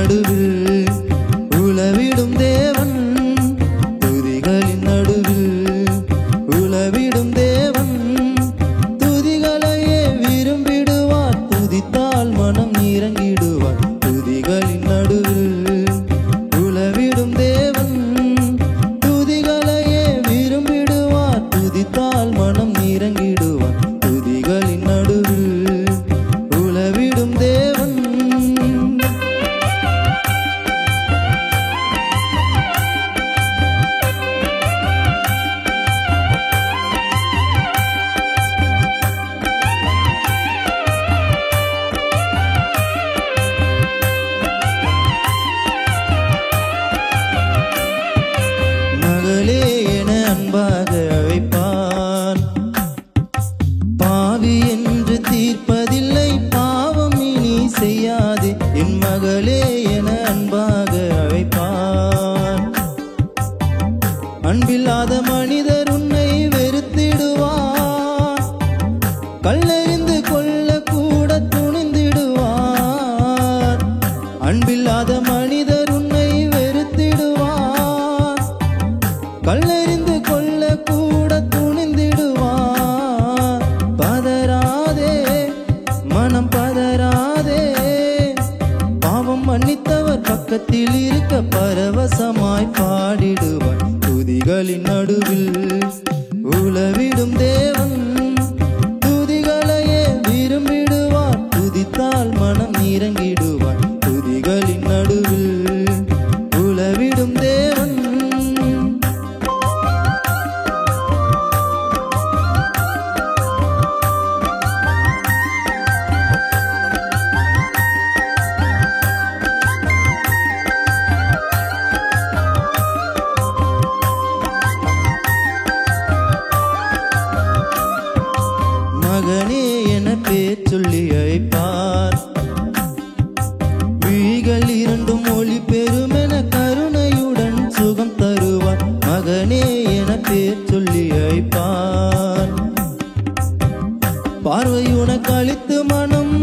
நடுவில் உலவிடும் தேவன் துதிகளின் நடுவில் உலவிடும் தேவன் துதிகளையே விரும்பிடுவார் துதித்தால் மனம் இறங்கிடுவார் துதிகளின் நடுவில் உலவிடும் தேவன் துதிகளையே விரும்பிடுவார் துதித்தால் மனம் இறங்கிடுவார் துதிகளின் நடுவில் உலவிடும் தேவன் மகளே என அன்பாக அழைப்பான் பாவி என்று தீர்ப்பதில்லை பாவம் இனி செய்யாதே என் மகளே என அன்பாக அழைப்பான் அன்பில்லாத மனிதர் உன்னை வெறுத்திடுவார் கல்லெறிந்து கொள்ள கூட துணிந்திடுவார் அன்பில்லாத மனிதர் உன்னை வெறுத்திடுவார் கல்லெறிந்து கொள்ள கூட துணிந்திடுவார் பதறாதே மனம் பதறாதே பாவம் மன்னித்தவர் பக்கத்தில் இருக்க பரவசமாய் பாடிடுவார் துதிகளின் நடுவில் உலவிடும் தேவன் துதிகளையே விரும்பிடுவார் துதித்தால் மனம் இறங்கிடுவார் துதிகளின் நடுவில் உலவிடும் தேவன் மகனே என பேர் சொல்லி அழைப்பார் விழிகள் இரண்டும் ஒளி பெருமென கருணையுடன் சுகம் தருவார் மகனே என பேர் சொல்லி அழைப்பார் பார்வை உனக்கு அளித்து மனம்